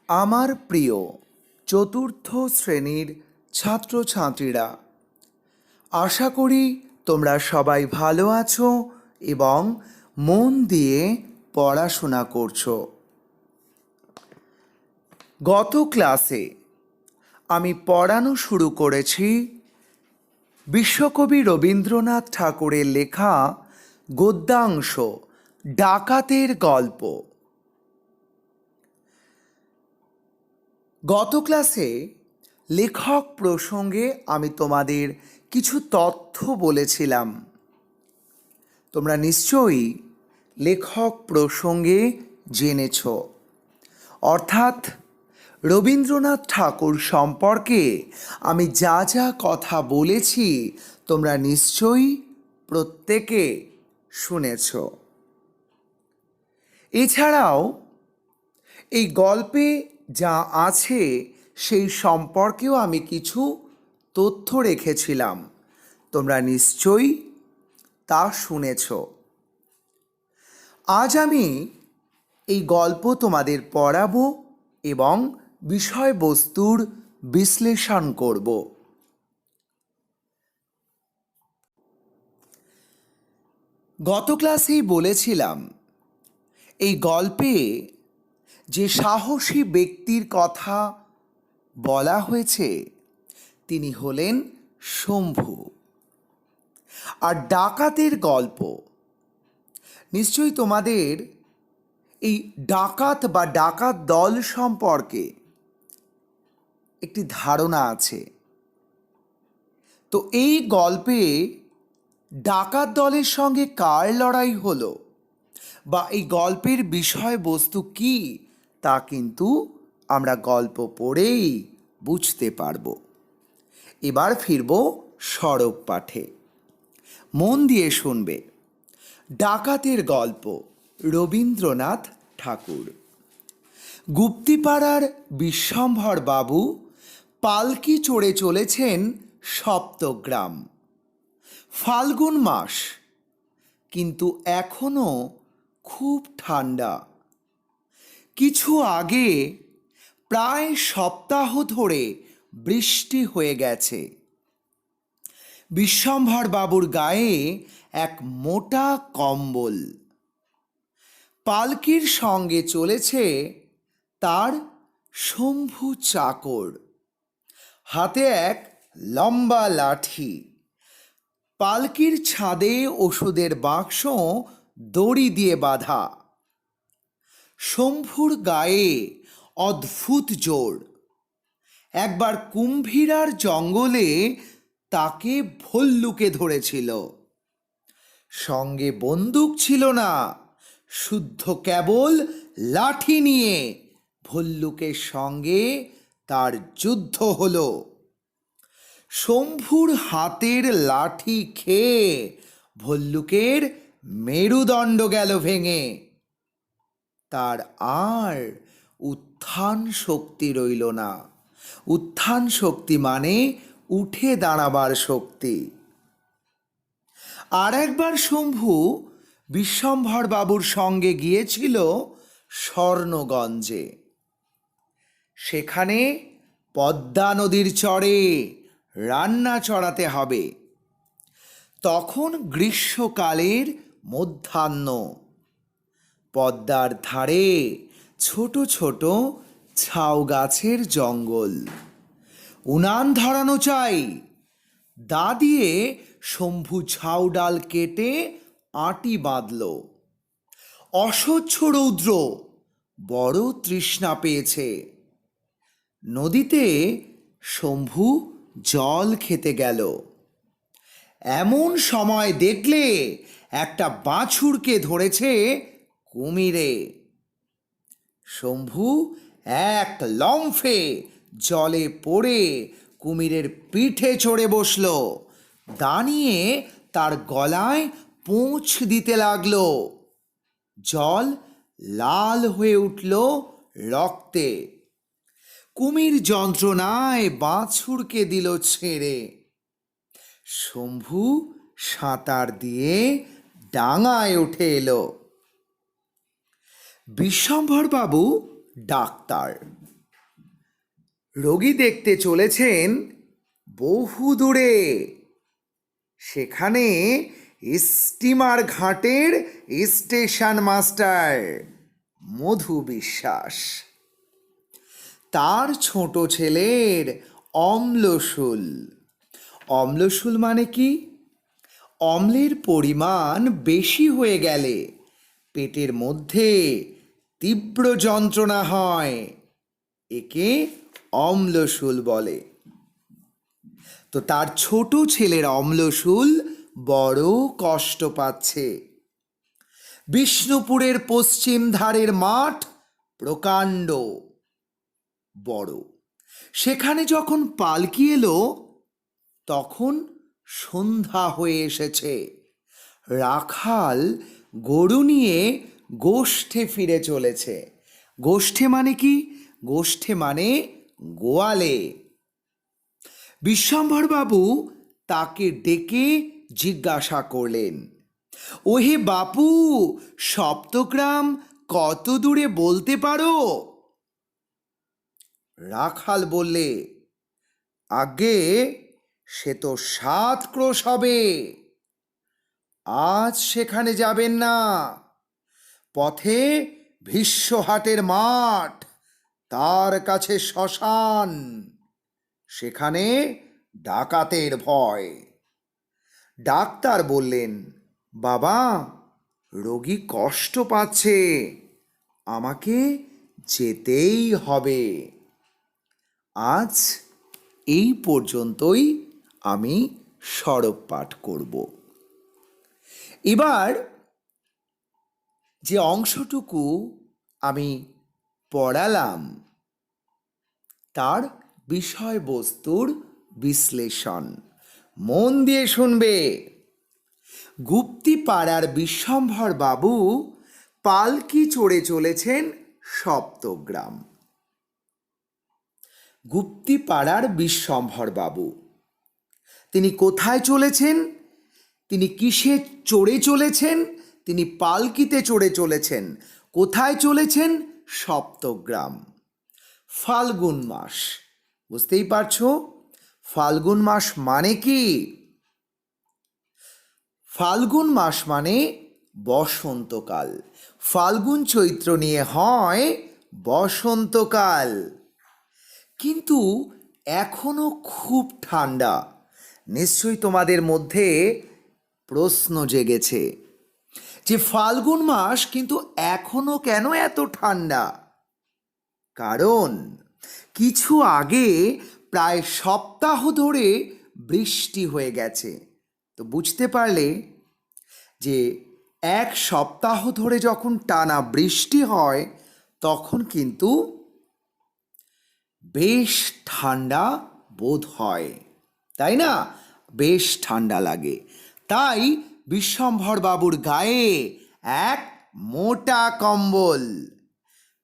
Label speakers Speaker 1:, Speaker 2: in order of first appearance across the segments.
Speaker 1: আমার প্রিয় চতুর্থ শ্রেণীর ছাত্রছাত্রীরা, আশা করি তোমরা সবাই ভালো আছো এবং মন দিয়ে পড়াশোনা করছো। গত ক্লাসে আমি পড়ানো শুরু করেছি বিশ্বকবি রবীন্দ্রনাথ ঠাকুরের লেখা গদ্যাংশ ডাকাতের গল্প। গত ক্লাসে লেখক প্রসঙ্গে আমি তোমাদের কিছু তথ্য বলেছিলাম। তোমরা নিশ্চয়ই লেখক প্রসঙ্গে জেনেছ, অর্থাৎ রবীন্দ্রনাথ ঠাকুর সম্পর্কে আমি যা যা কথা বলেছি তোমরা নিশ্চয়ই প্রত্যেকে শুনেছ। এছাড়াও এই গল্পে যা আছে সেই সম্পর্কেও আমি কিছু তথ্য রেখেছিলাম, তোমরা নিশ্চয়ই তা শুনেছ। আজ আমি এই গল্প তোমাদের পড়াবো এবং বিষয়বস্তুর বিশ্লেষণ করব। গত ক্লাসেই বলেছিলাম এই গল্পে যে সাহসী ব্যক্তির কথা বলা হয়েছে তিনি হলেন শম্ভু। আর ডাকাতের গল্প, নিশ্চয়ই তোমাদের এই ডাকাত বা ডাকাত দল সম্পর্কে একটি ধারণা আছে। তো এই গল্পে ডাকাত দলের সঙ্গে কার লড়াই হলো বা এই গল্পের বিষয়বস্তু কি তা কিন্তু আমরা গল্প পড়েই বুঝতে পারব। এবার ফিরব সরব পাঠে, মন দিয়ে শুনবে। ডাকাতের গল্প, রবীন্দ্রনাথ ঠাকুর। গুপ্তিপাড়ার বিশ্বম্ভর বাবু পালকি চড়ে চলেছেন সপ্তগ্রাম। ফাল্গুন মাস, কিন্তু এখনো খুব ঠান্ডা। কিছু আগে প্রায় সপ্তাহ ধরে বৃষ্টি হয়ে গেছে। বিশ্বম্ভর বাবুর গায়ে এক মোটা কম্বল। পালকির সঙ্গে চলেছে তার শম্ভু চাকর, হাতে এক লম্বা লাঠি। পালকির ছাদে ওষুধের বাক্স দড়ি দিয়ে বাঁধা। শম্ভুর গায়ে অদ্ভুত জোর। একবার কুম্ভীরার জঙ্গলে তাকে ভল্লুকে ধরেছিল। সঙ্গে বন্দুক ছিল না, শুদ্ধ কেবল লাঠি নিয়ে ভল্লুকের সঙ্গে তার যুদ্ধ হলো। শম্ভুর হাতের লাঠি খেয়ে ভল্লুকের মেরুদণ্ড গেল ভেঙে। তার আর উত্থান শক্তি রইল না। উত্থান শক্তি মানে উঠে দাঁড়াবার শক্তি। আর একবার শম্ভু বিশ্বম্ভর বাবুর সঙ্গে গিয়েছিল স্বর্ণগঞ্জে। সেখানে পদ্মা নদীর চরে রান্না চড়াতে হবে। তখন গ্রীষ্মকালের মধ্যাহ্ন। পদ্মার ধারে ছোট ছোট ঝাউ গাছের জঙ্গল। উনান ধরানো চাই। দা দিয়ে শম্ভু ঝাউ ডাল কেটে আঁটি বাঁধল। অসহ্য রৌদ্র, বড় তৃষ্ণা পেয়েছে। নদীতে শম্ভু জল খেতে গেল। এমন সময় দেখলে একটা বাছুরকে ধরেছে কুমিরে। শম্ভু এক লম্ফে জলে পড়ে কুমিরের পিঠে চড়ে বসল। দাঁড়িয়ে তার গলায় পুঁছ দিতে লাগলো। জল লাল হয়ে উঠল রক্তে। কুমির যন্ত্রণায় বাছুরকে দিল ছেড়ে। শম্ভু সাঁতার দিয়ে ডাঙায় উঠে এলো। বিশ্বম্ভর বাবু ডাক্তার, রোগী দেখতে চলেছেন বহু দূরে। সেখানে স্টিমার ঘাটের স্টেশন মাস্টার মধু বিশ্বাস। তার ছোট ছেলের অম্লশূল। অম্লশূল মানে কি? অম্লের পরিমাণ বেশি হয়ে গেলে পেটের মধ্যে তীব্র যন্ত্রণা হয়, একে অম্লশূল বলে। তো তার ছোট ছেলের অম্লশূল বড় কষ্ট পাচ্ছে। বিষ্ণুপুরের পশ্চিম ধারের মাঠ প্রকাণ্ড বড়। সেখানে যখন পালকি এলো তখন সন্ধ্যা হয়ে এসেছে। রাখাল গরু নিয়ে গোষ্ঠে ফিরে চলেছে। গোষ্ঠে মানে কি? গোষ্ঠে মানে গোয়ালে। বিশ্বম্ভরবাবু তাকে ডেকে জিজ্ঞাসা করলেন, ওহে বাপু, সপ্তগ্রাম কত দূরে বলতে পারো? রাখাল বললে, আগে সে তো 7 ক্রোশ হবে। আজ সেখানে যাবেন না। পথে ভীষ্মহাটের মাঠ, তার কাছে শ্মশান, সেখানে ডাকাতের ভয়। ডাক্তার বললেন, বাবা, রোগী কষ্ট পাচ্ছে, আমাকে যেতেই হবে। আজ এই পর্যন্তই আমি সরব পাঠ করব। এবার যে অংশটুকু আমি পড়ালাম তার বিষয়বস্তুর বিশ্লেষণ মন দিয়ে শুনবে। গুপ্তিপাড়ার বিশ্বম্ভর বাবু পালকি চড়ে চলেছেন সপ্তগ্রাম। গুপ্তিপাড়ার বিশ্বম্ভর বাবু তিনি কোথায় চলেছেন? তিনি কিসে চড়ে চলেছেন? তিনি পালকিতে চড়ে চলেছেন। কোথায় চলেছেন? সপ্তগ্রাম। ফাল্গুন মাস, বুঝতেই পারছো ফাল্গুন মাস মানে কি? ফাল্গুন মাস মানে বসন্তকাল। ফাল্গুন চৈত্র নিয়ে হয় বসন্তকাল। কিন্তু এখনো খুব ঠান্ডা। নিশ্চয়ই তোমাদের মধ্যে প্রশ্ন জেগেছে যে ফাল্গুন মাস কিন্তু এখনো কেন এত ঠান্ডা? কারণ কিছু আগে প্রায় সপ্তাহ ধরে বৃষ্টি হয়ে গেছে। তো বুঝতে পারলে যে এক সপ্তাহ ধরে যখন টানা বৃষ্টি হয় তখন কিন্তু বেশ ঠান্ডা বোধ হয়, তাই না? বেশ ঠান্ডা লাগে। তাই বিশ্বম্ভর বাবুর গায়ে এক মোটা কম্বল।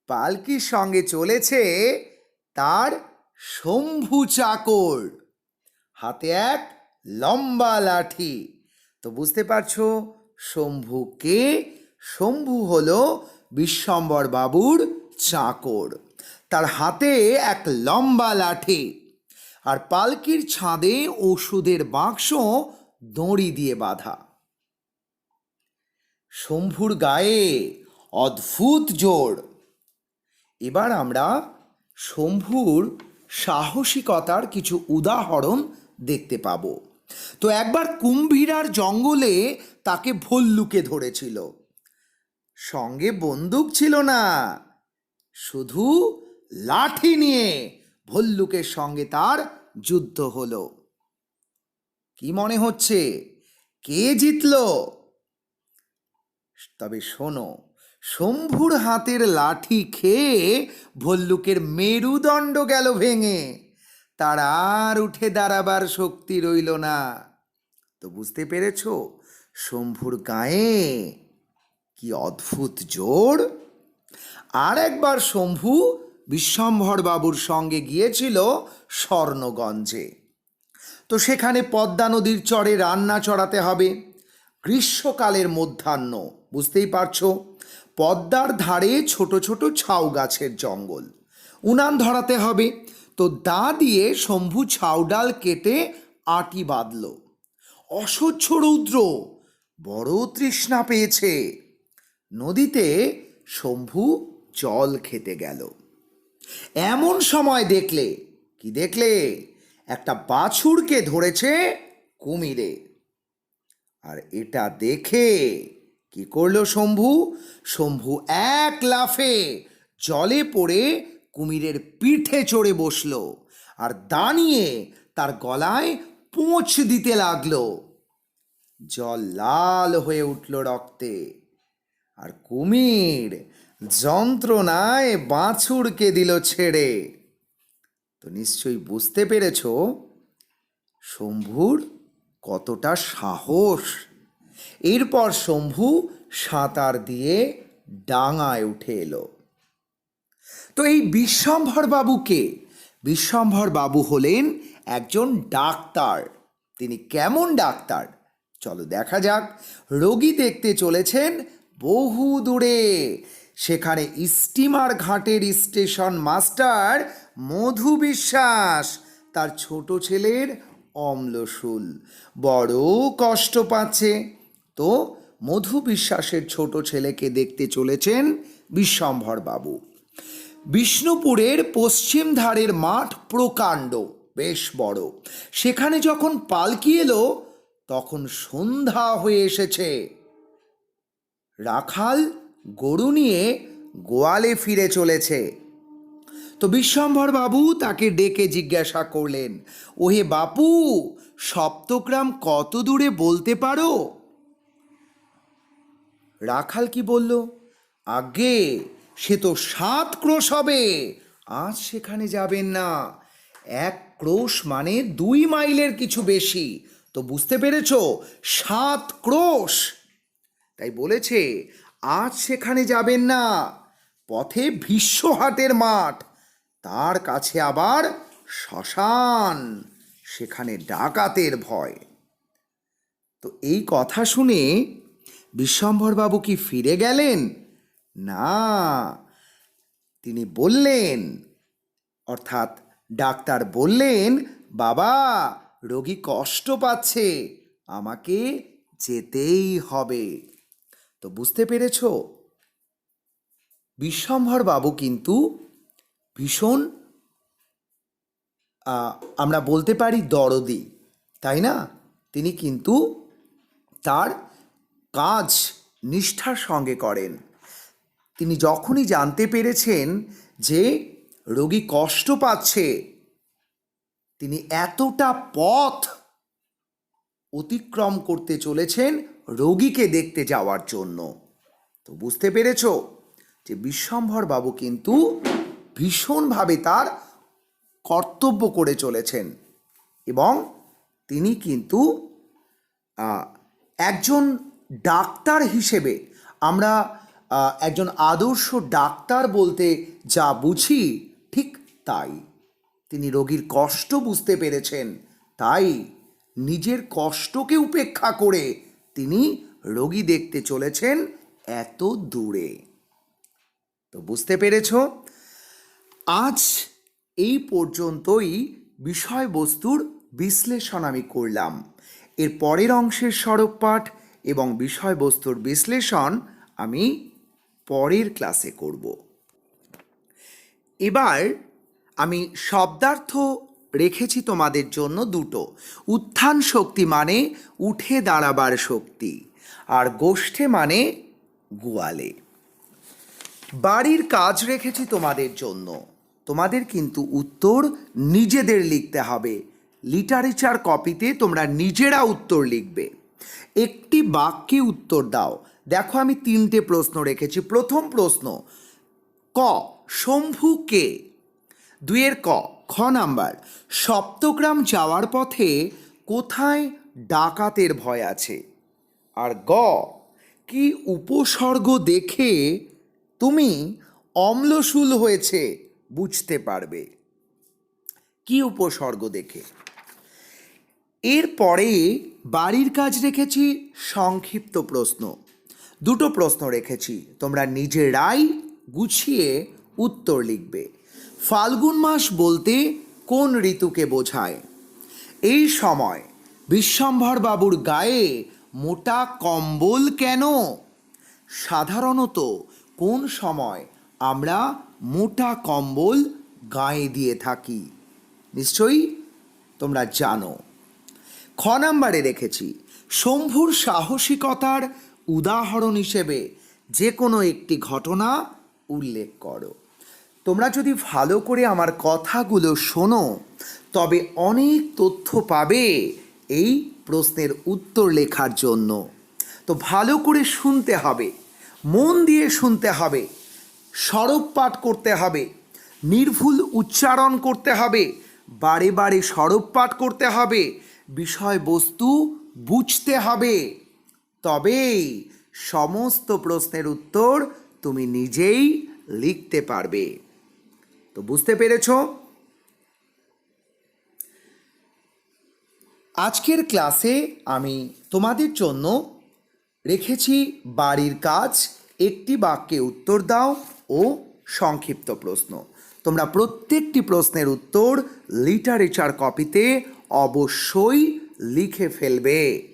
Speaker 1: পালকির সঙ্গে চলেছে তার শম্ভু চাকর, হাতে এক লম্বা লাঠি। তো বুঝতে পারছো শম্ভু কে? শম্ভু হলো বিশ্বম্ভর বাবুর চাকর। তার হাতে এক লম্বা লাঠি, আর পালকির ছাদে ওষুধের বাক্স দড়ি দিয়ে বাঁধা। শম্ভুর গায়ে অদ্ভুত জোর। এবার আমরা শম্ভুর সাহসিকতার কিছু উদাহরণ দেখতে পাব। তো একবার কুম্ভীরার জঙ্গলে তাকে ভল্লুকে ধরেছিল। সঙ্গে বন্দুক ছিল না, শুধু লাঠি নিয়ে ভল্লুকের সঙ্গে তার যুদ্ধ হলো। কি মনে হচ্ছে কে জিতল? তবে শোনো, শম্ভুর হাতের লাঠি খেয়ে ভল্লুকের মেরুদণ্ড গেল ভেঙে। তার আর উঠে দাঁড়াবার শক্তি রইল না। তো বুঝতে পেরেছ শম্ভুর গায়ে কি অদ্ভুত জোর। আর একবার শম্ভু বিশ্বম্ভর বাবুর সঙ্গে গিয়েছিল স্বর্ণগঞ্জে। তো সেখানে পদ্মা নদীর চরে রান্না চড়াতে হবে। গ্রীষ্মকালের মধ্যাহ্ন, বুঝতেই পারছো। পদ্মার ধারে ছোট ছোট ঝাউ গাছের জঙ্গল, উনান ধরাতে হবে। তো তো দা দিয়ে শম্ভু ছাউডাল কেটে আঁটি বাঁধল। অসহ্য রৌদ্র, বড় তৃষ্ণা পেয়েছে। নদীতে শম্ভু জল খেতে গেল। এমন সময় দেখলে, কি দেখলে? একটা বাছুরকে ধরেছে কুমিরে। আর এটা দেখে কি করলো শম্ভু? শম্ভু এক লাফে জলে পড়ে কুমিরের পিঠে চড়ে বসলো আর দাঁড়িয়ে তার গলায় পোঁছ দিতে লাগলো। জল লাল হয়ে উঠল রক্তে, আর কুমির যন্ত্রণায় বাছুরকে দিল ছেড়ে। তো নিশ্চয়ই বুঝতে পেরেছ শম্ভুর কতটা সাহস। এরপর শম্ভু সাঁতার দিয়ে ডাঙায় উঠে এলো। তো এই বিশ্বম্ভর বাবু কে? বিশ্বম্ভর বাবু হলেন একজন ডাক্তার। তিনি কেমন ডাক্তার চলো দেখা যাক। রোগী দেখতে চলেছেন বহু দূরে। সেখানে স্টিমার ঘাটের স্টেশন মাস্টার মধু বিশ্বাস তার ছোট ছেলের অম্লশূল বড় কষ্ট পাচ্ছে। তো মধু বিশ্বাসের ছোট ছেলেকে দেখতে চলেছেন বিশ্বম্ভর বাবু। বিষ্ণুপুরের পশ্চিম ধারের মাঠ প্রকাণ্ড, বেশ বড়। সেখানে যখন পালকি এলো তখন সন্ধ্যা হয়ে এসেছে। রাখাল গরু নিয়ে গোয়ালে ফিরে চলেছে। তো বিশ্বম্ভর বাবু তাকে ডেকে জিজ্ঞাসা করলেন, ওহে বাপু, সপ্তগ্রাম কত দূরে বলতে পারো? রাখাল কি বলল? আগে সে তো 7 ক্রোশ হবে। আজ সেখানে যাবেন না। 1 ক্রোশ মানে 2 মাইলের কিছু বেশি। তো বুঝতে পেরেছ, 7 ক্রোশ। তাই বলেছে আজ সেখানে যাবেন না। পথে ভীষ্মহাটের মাঠ, তার কাছে আবার শ্মশান, সেখানে ডাকাতের ভয়। তো এই কথা শুনে বিশ্বম্ভর বাবু কি ফিরে গেলেন? না, তিনি বললেন, অর্থাৎ ডাক্তার বললেন, বাবা, রোগী কষ্ট পাচ্ছে, আমাকে যেতেই হবে। তো বুঝতে পেরেছ, বিশ্বম্ভর বাবু কিন্তু ভীষণ আমরা বলতে পারি দরদি, তাই না? তিনি কিন্তু তার কাজ নিষ্ঠার সঙ্গে করেন। তিনি যখনই জানতে পেরেছেন যে রোগী কষ্ট পাচ্ছে, তিনি এতটা পথ অতিক্রম করতে চলেছেন রোগীকে দেখতে যাওয়ার জন্য। তো বুঝতে পেরেছ যে বিশ্বম্ভর বাবু কিন্তু ভীষণভাবে তার কর্তব্য করে চলেছেন এবং তিনি কিন্তু একজন ডাক্তার হিসেবে আমরা একজন আদর্শ ডাক্তার বলতে যা বুঝি ঠিক তাই। তিনি রোগীর কষ্ট বুঝতে পেরেছেন, তাই নিজের কষ্টকে উপেক্ষা করে তিনি রোগী দেখতে চলেছেন এত দূরে। তো বুঝতে পেরেছ, আজ এই পর্যন্তই বিষয়বস্তুর বিশ্লেষণ আমি করলাম। এর পরের অংশের সড়ক পাঠ এবং বিষয়বস্তুর বিশ্লেষণ আমি পরের ক্লাসে করব। এবার আমি শব্দার্থ রেখেছি তোমাদের জন্য দুটো। উত্থান শক্তি মানে উঠে দাঁড়াবার শক্তি, আর গোষ্ঠে মানে গোয়ালে। বাড়ির কাজ রেখেছি তোমাদের জন্য। তোমাদের কিন্তু উত্তর নিজেদের লিখতে হবে। লিটারেচার কপিতে তোমরা নিজেরা উত্তর লিখবে। একটি বাক্যে উত্তর দাও। দেখো আমি 3টে প্রশ্ন রেখেছি। প্রথম প্রশ্ন, ক, শম্ভু কে? 2 ক, খ নাম্বার, সপ্তগ্রাম যাওয়ার পথে কোথায় ডাকাতের ভয় আছে? আর গ, কি উপসর্গ দেখে তুমি অম্লশূল হয়েছে বুঝতে পারবে? কি উপসর্গ দেখে? এরপরে বাড়ির কাজ রেখেছি সংক্ষিপ্ত প্রশ্ন। 2টো প্রশ্ন রেখেছি, তোমরা নিজেরাই গুছিয়ে উত্তর লিখবে। ফাল্গুন মাস বলতে কোন ঋতুকে বোঝায়? এই সময় বিশ্বম্ভর বাবুর গায়ে মোটা কম্বল কেন? সাধারণত কোন সময় আমরা মোটা কম্বল গায়ে দিয়ে থাকি? নিশ্চয়ই তোমরা জানো। খ নাম্বারে রেখেছি শম্ভুর সাহসিকতার উদাহরণ হিসেবে যে কোনো একটি ঘটনা উল্লেখ করো। তোমরা যদি ভালো করে আমার কথাগুলো শোনো তবে অনেক তথ্য পাবে এই প্রশ্নের উত্তর লেখার জন্য। তো ভালো করে শুনতে হবে, মন দিয়ে শুনতে হবে, সরব পাঠ করতে হবে, নির্ভুল উচ্চারণ করতে হবে, বারে বারে সরব পাঠ করতে হবে, বিষয়বস্তু বুঝতে হবে, তবেই সমস্ত প্রশ্নের উত্তর তুমি নিজেই লিখতে পারবে। তো বুঝতে পেরেছো? আজকের ক্লাসে আমি তোমাদের জন্য রেখেছি বাড়ির কাজ, একটি বাক্যে উত্তর দাও ও সংক্ষিপ্ত প্রশ্ন। তোমরা প্রত্যেকটি প্রশ্নের উত্তর লিটারেচার কপিতে অবশ্যই লিখে ফেলবে।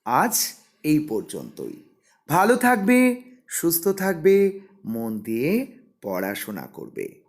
Speaker 1: আজ এই পর্যন্তই। ভালো থাকবে, সুস্থ থাকবে, মন দিয়ে পড়াশোনা করবে।